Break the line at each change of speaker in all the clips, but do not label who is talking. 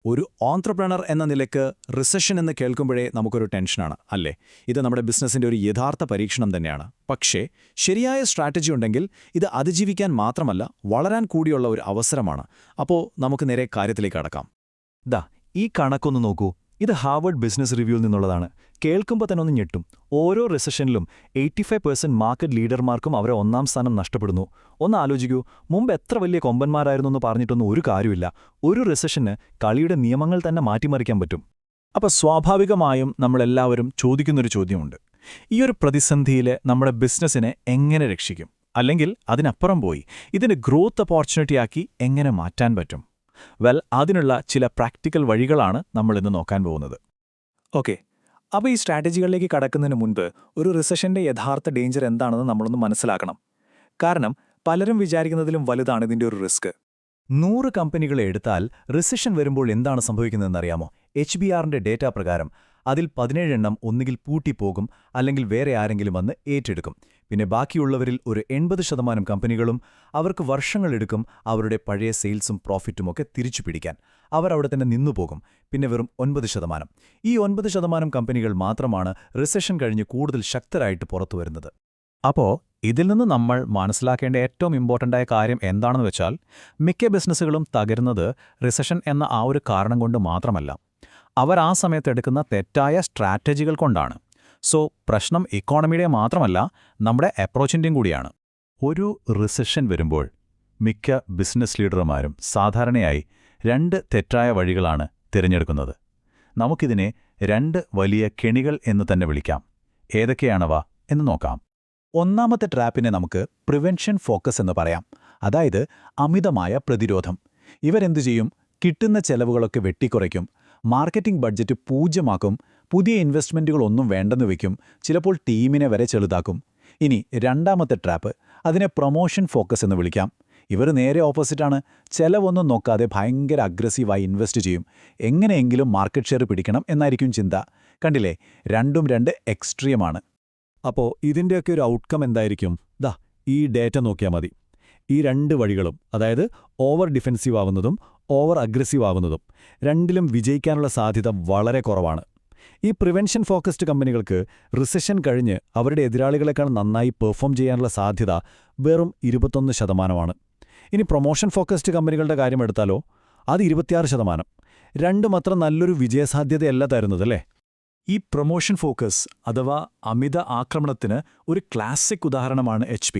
ഒരു ഓൺട്രപ്രണർ എന്ന നിലയ്ക്ക് റിസഷൻ എന്ന് കേൾക്കുമ്പോഴേ നമുക്കൊരു ടെൻഷനാണ് അല്ലേ? ഇത് നമ്മുടെ ബിസിനസ്സിന്റെ ഒരു യഥാർത്ഥ പരീക്ഷണം തന്നെയാണ്. പക്ഷേ ശരിയായ സ്ട്രാറ്റജി ഉണ്ടെങ്കിൽ ഇത് അതിജീവിക്കാൻ മാത്രമല്ല വളരാൻ കൂടിയുള്ള ഒരു അവസരമാണ്. അപ്പോൾ നമുക്ക് നേരെ കാര്യത്തിലേക്ക് കടക്കാം.
ഈ കണക്കൊന്ന് നോക്കൂ. ഇത് ഹാർവേഡ് ബിസിനസ് റിവ്യൂവിൽ നിന്നുള്ളതാണ്. കേൾക്കുമ്പോൾ തന്നെ ഒന്ന് ഞെട്ടും. ഓരോ റിസഷനിലും 85% മാർക്കറ്റ് ലീഡർമാർക്കും അവരെ ഒന്നാം സ്ഥാനം നഷ്ടപ്പെടുന്നു. ഒന്ന് ആലോചിക്കൂ, മുമ്പ് എത്ര വലിയ കൊമ്പന്മാരായിരുന്നു എന്ന് പറഞ്ഞിട്ടൊന്നും ഒരു കാര്യമില്ല. ഒരു റിസഷന് കളിയുടെ നിയമങ്ങൾ തന്നെ മാറ്റിമറിക്കാൻ പറ്റും.
അപ്പോൾ സ്വാഭാവികമായും നമ്മളെല്ലാവരും ചോദിക്കുന്നൊരു ചോദ്യമുണ്ട്. ഈയൊരു പ്രതിസന്ധിയിൽ നമ്മുടെ ബിസിനസ്സിനെ എങ്ങനെ രക്ഷിക്കും? അല്ലെങ്കിൽ അതിനപ്പുറം പോയി ഇതിന് ഗ്രോത്ത് ഓപ്പർച്യൂണിറ്റിയാക്കി എങ്ങനെ മാറ്റാൻ പറ്റും? അതിനുള്ള ചില പ്രാക്ടിക്കൽ വഴികളാണ് നമ്മളിന്ന് നോക്കാൻ പോകുന്നത്.
ഓക്കെ, അപ്പോൾ ഈ സ്ട്രാറ്റജികളിലേക്ക് കടക്കുന്നതിന് മുൻപ് ഒരു റിസഷന്റെ യഥാർത്ഥ ഡേഞ്ചർ എന്താണെന്ന് നമ്മളൊന്ന് മനസ്സിലാക്കണം. കാരണം പലരും വിചാരിക്കുന്നതിലും വലുതാണ് ഇതിന്റെ ഒരു റിസ്ക്.
100 കമ്പനികളെ എടുത്താൽ റിസഷൻ വരുമ്പോൾ എന്താണ് സംഭവിക്കുന്നതെന്നറിയാമോ? HBRന്റെ ഡേറ്റ പ്രകാരം അതിൽ 17 എണ്ണം ഒന്നുകിൽ പൂട്ടിപ്പോകും, അല്ലെങ്കിൽ വേറെ ആരെങ്കിലും വന്ന് ഏറ്റെടുക്കും. പിന്നെ ബാക്കിയുള്ളവരിൽ ഒരു 80% കമ്പനികളും അവർക്ക് വർഷങ്ങളെടുക്കും അവരുടെ പഴയ സെയിൽസും പ്രോഫിറ്റുമൊക്കെ തിരിച്ചു പിടിക്കാൻ. അവർ അവിടെ തന്നെ നിന്നുപോകും. പിന്നെ വെറും 9%. ഈ 9% കമ്പനികൾ മാത്രമാണ് റിസഷൻ കഴിഞ്ഞ് കൂടുതൽ ശക്തരായിട്ട് പുറത്തുവരുന്നത്.
അപ്പോൾ ഇതിൽ നിന്ന് നമ്മൾ മനസ്സിലാക്കേണ്ട ഏറ്റവും ഇമ്പോർട്ടൻ്റായ കാര്യം എന്താണെന്ന് വെച്ചാൽ, മിക്ക ബിസിനസ്സുകളും തകരുന്നത് റിസഷൻ എന്ന ആ ഒരു കാരണം കൊണ്ട് മാത്രമല്ല, അവർ ആ സമയത്തെടുക്കുന്ന തെറ്റായ സ്ട്രാറ്റജികൾ കൊണ്ടാണ്. സോ പ്രശ്നം ഇക്കോണമിയുടെ മാത്രമല്ല, നമ്മുടെ അപ്രോച്ചിൻ്റെയും കൂടിയാണ്.
ഒരു റിസഷൻ വരുമ്പോൾ മിക്ക ബിസിനസ് ലീഡർമാരും സാധാരണയായി 2 തെറ്റായ വഴികളാണ് തിരഞ്ഞെടുക്കുന്നത്. നമുക്കിതിനെ 2 വലിയ കെണികൾ എന്ന് തന്നെ വിളിക്കാം. ഏതൊക്കെയാണവ എന്ന് നോക്കാം.
ഒന്നാമത്തെ ട്രാപ്പിനെ നമുക്ക് പ്രിവെൻഷൻ ഫോക്കസ് എന്ന് പറയാം. അതായത് അമിതമായ പ്രതിരോധം. ഇവരെന്തു ചെയ്യും? കിട്ടുന്ന ചെലവുകളൊക്കെ വെട്ടിക്കുറയ്ക്കും, മാർക്കറ്റിംഗ് ബഡ്ജറ്റ് 0 പുതിയ ഇൻവെസ്റ്റ്മെൻറ്റുകളൊന്നും വേണ്ടെന്ന് വയ്ക്കും, ചിലപ്പോൾ ടീമിനെ വരെ ചെറുതാക്കും. ഇനി രണ്ടാമത്തെ ട്രാപ്പ്, അതിനെ പ്രൊമോഷൻ ഫോക്കസ് എന്ന് വിളിക്കാം. ഇവർ നേരെ ഓപ്പോസിറ്റാണ്. ചെലവൊന്നും നോക്കാതെ ഭയങ്കര അഗ്രസീവായി ഇൻവെസ്റ്റ് ചെയ്യും. എങ്ങനെയെങ്കിലും മാർക്കറ്റ് ഷെയർ പിടിക്കണം എന്നായിരിക്കും ചിന്ത. കണ്ടില്ലേ, രണ്ടും 2 എക്സ്ട്രീമാണ്.
അപ്പോൾ ഇതിൻ്റെയൊക്കെ ഒരു ഔട്ട്കം എന്തായിരിക്കും? ഈ ഡേറ്റ നോക്കിയാൽ മതി. ഈ 2 വഴികളും, അതായത് ഓവർ ഡിഫെൻസീവ് ആവുന്നതും ഓവർ അഗ്രസീവ് ആവുന്നതും, രണ്ടിലും വിജയിക്കാനുള്ള സാധ്യത വളരെ കുറവാണ്. ഈ പ്രിവെൻഷൻ ഫോക്കസ്ഡ് കമ്പനികൾക്ക് റിസഷൻ കഴിഞ്ഞ് അവരുടെ എതിരാളികളെക്കാൾ നന്നായി പെർഫോം ചെയ്യാനുള്ള സാധ്യത വെറും 21%. ഇനി പ്രൊമോഷൻ ഫോക്കസ്ഡ് കമ്പനികളുടെ കാര്യമെടുത്താലോ, അത് 26%. രണ്ടും അത്ര നല്ലൊരു വിജയസാധ്യതയല്ല തരുന്നതല്ലേ? ഈ പ്രൊമോഷൻ ഫോക്കസ് അഥവാ അമിത ആക്രമണത്തിന് ഒരു ക്ലാസിക് ഉദാഹരണമാണ് HP.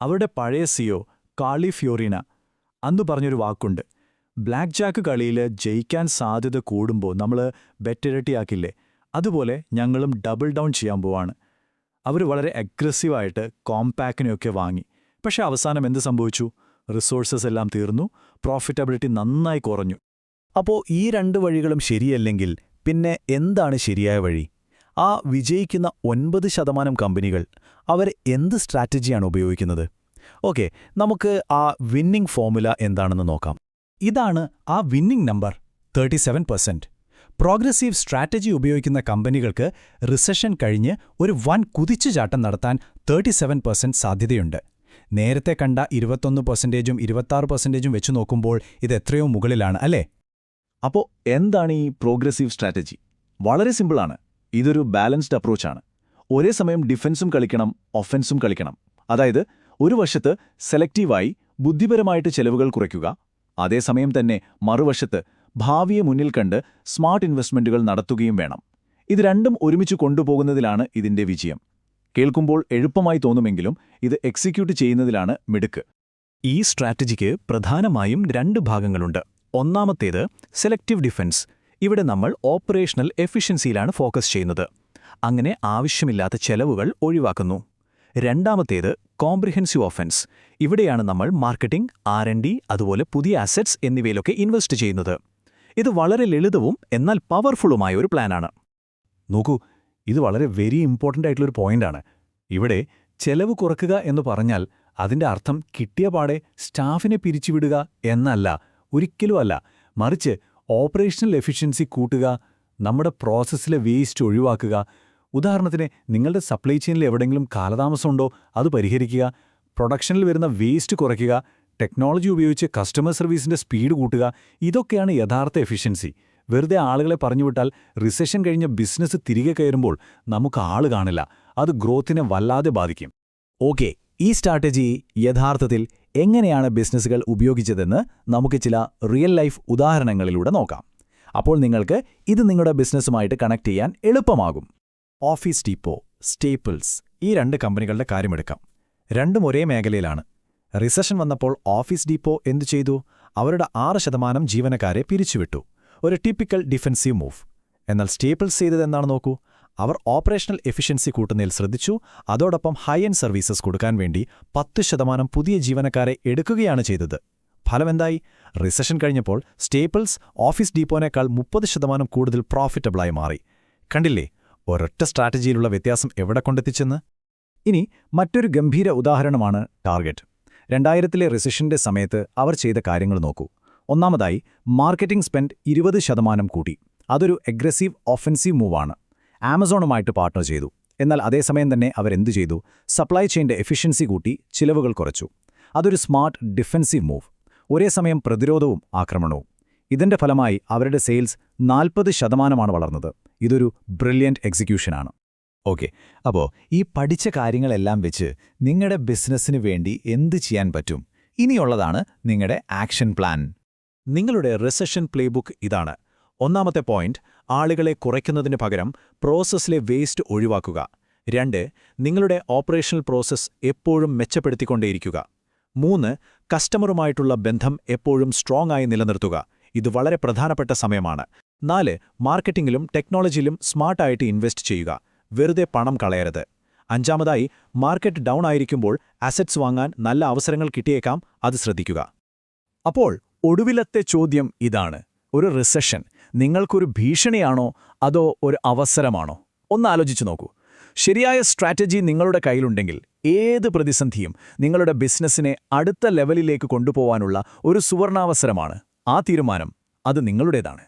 അവരുടെ പഴയ CEO കാളി ഫ്യോറീന അന്നു പറഞ്ഞൊരു വാക്കുണ്ട്: ബ്ലാക്ക് ജാക്ക് കളിയിൽ ജയിക്കാൻ സാധ്യത കൂടുമ്പോൾ നമ്മൾ ബെറ്റിരട്ടിയാക്കില്ലേ, അതുപോലെ ഞങ്ങളും ഡബിൾ ഡൗൺ ചെയ്യാൻ പോവാണ്. അവർ വളരെ അഗ്രസീവായിട്ട് കോംപാക്കിനെയൊക്കെ വാങ്ങി. പക്ഷേ അവസാനം എന്ത് സംഭവിച്ചു? റിസോഴ്സസ് എല്ലാം തീർന്നു, പ്രോഫിറ്റബിലിറ്റി നന്നായി കുറഞ്ഞു.
അപ്പോൾ ഈ 2 വഴികളും ശരിയല്ലെങ്കിൽ പിന്നെ എന്താണ് ശരിയായ വഴി? ആ വിജയിക്കുന്ന 9% കമ്പനികൾ അവർ എന്ത് സ്ട്രാറ്റജിയാണ് ഉപയോഗിക്കുന്നത്? ഓക്കെ, നമുക്ക് ആ വിന്നിംഗ് ഫോർമുല എന്താണെന്ന് നോക്കാം.
ഇതാണ് ആ വിന്നിംഗ് നമ്പർ 37%. പ്രോഗ്രസീവ് സ്ട്രാറ്റജി ഉപയോഗിക്കുന്ന കമ്പനികൾക്ക് റിസഷൻ കഴിഞ്ഞ് ഒരു വൻ കുതിച്ചുചാട്ടം നടത്താൻ 37% സാധ്യതയുണ്ട്. നേരത്തെ കണ്ട 21%ഉം 26%ഉം വെച്ചു നോക്കുമ്പോൾ ഇത് എത്രയോ മുകളിലാണ്, അല്ലേ?
അപ്പോൾ എന്താണ് ഈ പ്രോഗ്രസീവ് സ്ട്രാറ്റജി? വളരെ സിമ്പിളാണ്. ഇതൊരു ബാലൻസ്ഡ് അപ്രോച്ചാണ്. ഒരേ സമയം ഡിഫൻസും കളിക്കണം, ഒഫൻസും കളിക്കണം. അതായത് ഒരു വശത്ത് സെലക്റ്റീവായി ബുദ്ധിപരമായിട്ട് ചെലവുകൾ കുറയ്ക്കുക, അതേസമയം തന്നെ മറുവശത്ത് ഭാവിയെ മുന്നിൽ കണ്ട് സ്മാർട്ട് ഇൻവെസ്റ്റ്മെൻറ്റുകൾ നടത്തുകയും വേണം. ഇത് രണ്ടും ഒരുമിച്ച് കൊണ്ടുപോകുന്നതിലാണ് ഇതിന്റെ വിജയം. കേൾക്കുമ്പോൾ എളുപ്പമായി തോന്നുമെങ്കിലും ഇത് എക്സിക്യൂട്ട് ചെയ്യുന്നതിലാണ് മിടുക്ക്.
ഈ സ്ട്രാറ്റജിക്ക് പ്രധാനമായും 2 ഭാഗങ്ങളുണ്ട്. ഒന്നാമത്തേത് സെലക്റ്റീവ് ഡിഫൻസ്. ഇവിടെ നമ്മൾ ഓപ്പറേഷണൽ എഫിഷ്യൻസിയിലാണ് ഫോക്കസ് ചെയ്യുന്നത്. അങ്ങനെ ആവശ്യമില്ലാത്ത ചെലവുകൾ ഒഴിവാക്കുന്നു. രണ്ടാമത്തേത് കോംപ്രിഹെൻസീവ് ഓഫൻസ്. ഇവിടെയാണ് നമ്മൾ മാർക്കറ്റിംഗ്, R&D, അതുപോലെ പുതിയ അസറ്റ്സ് എന്നിവയിലൊക്കെ ഇൻവെസ്റ്റ് ചെയ്യുന്നത്. ഇത് വളരെ ലളിതവും എന്നാൽ പവർഫുള്ളുമായ ഒരു പ്ലാനാണ്.
നോക്കൂ, ഇത് വളരെ വെരി ഇമ്പോർട്ടൻ്റ് ആയിട്ടുള്ളൊരു പോയിന്റാണ്. ഇവിടെ ചെലവ് കുറയ്ക്കുക എന്ന് പറഞ്ഞാൽ അതിൻ്റെ അർത്ഥം കിട്ടിയ പാടെ സ്റ്റാഫിനെ പിരിച്ചുവിടുക എന്നല്ല, ഒരിക്കലുമല്ല. മറിച്ച് ഓപ്പറേഷണൽ എഫിഷ്യൻസി കൂട്ടുക, നമ്മുടെ പ്രോസസ്സിലെ വേസ്റ്റ് ഒഴിവാക്കുക. ഉദാഹരണത്തിന് നിങ്ങളുടെ സപ്ലൈ ചെയിനിൽ എവിടെയെങ്കിലും കാലതാമസമുണ്ടോ അത് പരിഹരിക്കുക, പ്രൊഡക്ഷനിൽ വരുന്ന വേസ്റ്റ് കുറയ്ക്കുക,
ടെക്നോളജി ഉപയോഗിച്ച് കസ്റ്റമർ സർവീസിന്റെ സ്പീഡ് കൂട്ടുക, ഇതൊക്കെയാണ് യഥാർത്ഥ എഫിഷ്യൻസി. വെറുതെ ആളുകളെ പറഞ്ഞുവിട്ടാൽ റിസഷൻ കഴിഞ്ഞ ബിസിനസ് തിരികെ കയറുമ്പോൾ നമുക്ക് ആള് കാണില്ല. അത് ഗ്രോത്തിനെ വല്ലാതെ ബാധിക്കും.
ഓക്കെ, ഈ സ്ട്രാറ്റജി യഥാർത്ഥത്തിൽ എങ്ങനെയാണ് ബിസിനസ്സുകൾ ഉപയോഗിച്ചതെന്ന് നമുക്ക് ചില റിയൽ ലൈഫ് ഉദാഹരണങ്ങളിലൂടെ നോക്കാം. അപ്പോൾ നിങ്ങൾക്ക് ഇത് നിങ്ങളുടെ ബിസിനസ്സുമായിട്ട് കണക്ട് ചെയ്യാൻ എളുപ്പമാകും. ഓഫീസ് ഡീപ്പോ, സ്റ്റേപ്പിൾസ്, ഈ 2 കമ്പനികളുടെ കാര്യമെടുക്കാം. രണ്ടും ഒരേ മേഖലയിലാണ്. റിസഷൻ വന്നപ്പോൾ ഓഫീസ് ഡീപ്പോ എന്തു ചെയ്തു? അവരുടെ 6% ജീവനക്കാരെ പിരിച്ചുവിട്ടു. ഒരു ടിപ്പിക്കൽ ഡിഫൻസീവ് മൂവ്. എന്നാൽ സ്റ്റേപ്പിൾസ് ചെയ്തതെന്താണ് നോക്കൂ. അവർ ഓപ്പറേഷണൽ എഫിഷ്യൻസി കൂട്ടുന്നതിൽ ശ്രദ്ധിച്ചു. അതോടൊപ്പം ഹൈ എൻഡ് സർവീസസ് കൊടുക്കാൻ വേണ്ടി 10% പുതിയ ജീവനക്കാരെ എടുക്കുകയാണ് ചെയ്തത്. ഫലമെന്തായി? റിസഷൻ കഴിഞ്ഞപ്പോൾ സ്റ്റേപ്പിൾസ് ഓഫീസ് ഡീപ്പോനേക്കാൾ 30% കൂടുതൽ പ്രോഫിറ്റബിളായി മാറി. കണ്ടില്ലേ ഒരൊറ്റ സ്ട്രാറ്റജിയിലുള്ള വ്യത്യാസം എവിടെ കൊണ്ടെത്തിച്ചെന്ന്? ഇനി മറ്റൊരു ഗംഭീര ഉദാഹരണമാണ് ടാർഗറ്റ്. 2000-ലെ റിസഷന്റെ സമയത്ത് അവർ ചെയ്ത കാര്യങ്ങൾ നോക്കൂ. ഒന്നാമതായി, മാർക്കറ്റിംഗ് സ്പെൻഡ് 20% കൂട്ടി. അതൊരു അഗ്രസീവ് ഓഫൻസീവ് മൂവാണ്. ആമസോണുമായിട്ട് പാർട്ണർ ചെയ്തു. എന്നാൽ അതേസമയം തന്നെ അവരെന്തു ചെയ്തു? സപ്ലൈ ചെയിൻ്റെ എഫിഷ്യൻസി കൂട്ടി ചിലവുകൾ കുറച്ചു. അതൊരു സ്മാർട്ട് ഡിഫൻസീവ് മൂവ്. ഒരേ സമയം പ്രതിരോധവും ആക്രമണവും. ഇതിന്റെ ഫലമായി അവരുടെ സെയിൽസ് 40% വളർന്നത്. ഇതൊരു ബ്രില്യന്റ് എക്സിക്യൂഷനാണ്. ഓക്കെ, അപ്പോൾ ഈ പഠിച്ച കാര്യങ്ങളെല്ലാം വെച്ച് നിങ്ങളുടെ ബിസിനസ്സിന് വേണ്ടി എന്ത് ചെയ്യാൻ പറ്റും? ഇനിയുള്ളതാണ് നിങ്ങളുടെ ആക്ഷൻ പ്ലാൻ.
നിങ്ങളുടെ റിസഷൻ പ്ലേബുക്ക് ഇതാണ്. ഒന്നാമത്തെ പോയിന്റ്, ആളുകളെ കുറയ്ക്കുന്നതിന് പകരം പ്രോസസ്സിലെ വേസ്റ്റ് ഒഴിവാക്കുക. 2, നിങ്ങളുടെ ഓപ്പറേഷണൽ പ്രോസസ്സ് എപ്പോഴും മെച്ചപ്പെടുത്തിക്കൊണ്ടേയിരിക്കുക. 3, കസ്റ്റമറുമായിട്ടുള്ള ബന്ധം എപ്പോഴും സ്ട്രോങ് ആയി നിലനിർത്തുക. ഇത് വളരെ പ്രധാനപ്പെട്ട സമയമാണ്. 4, മാർക്കറ്റിംഗിലും ടെക്നോളജിയിലും സ്മാർട്ടായിട്ട് ഇൻവെസ്റ്റ് ചെയ്യുക. വെറുതെ പണം കളയരുത്. 5, മാർക്കറ്റ് ഡൗൺ ആയിരിക്കുമ്പോൾ അസറ്റ്സ് വാങ്ങാൻ നല്ല അവസരങ്ങൾ കിട്ടിയേക്കാം, അത് ശ്രദ്ധിക്കുക. അപ്പോൾ ഒടുവിലത്തെ ചോദ്യം ഇതാണ്. ഒരു റിസഷൻ നിങ്ങൾക്കൊരു ഭീഷണിയാണോ അതോ ഒരു അവസരമാണോ? ഒന്ന് ആലോചിച്ചു നോക്കൂ. ശരിയായ സ്ട്രാറ്റജി നിങ്ങളുടെ കയ്യിലുണ്ടെങ്കിൽ ഏത് പ്രതിസന്ധിയും നിങ്ങളുടെ ബിസിനസ്സിനെ അടുത്ത ലെവലിലേക്ക് കൊണ്ടുപോകാനുള്ള ഒരു സുവർണാവസരമാണ്. ആ തീരുമാനം അത് നിങ്ങളുടേതാണ്.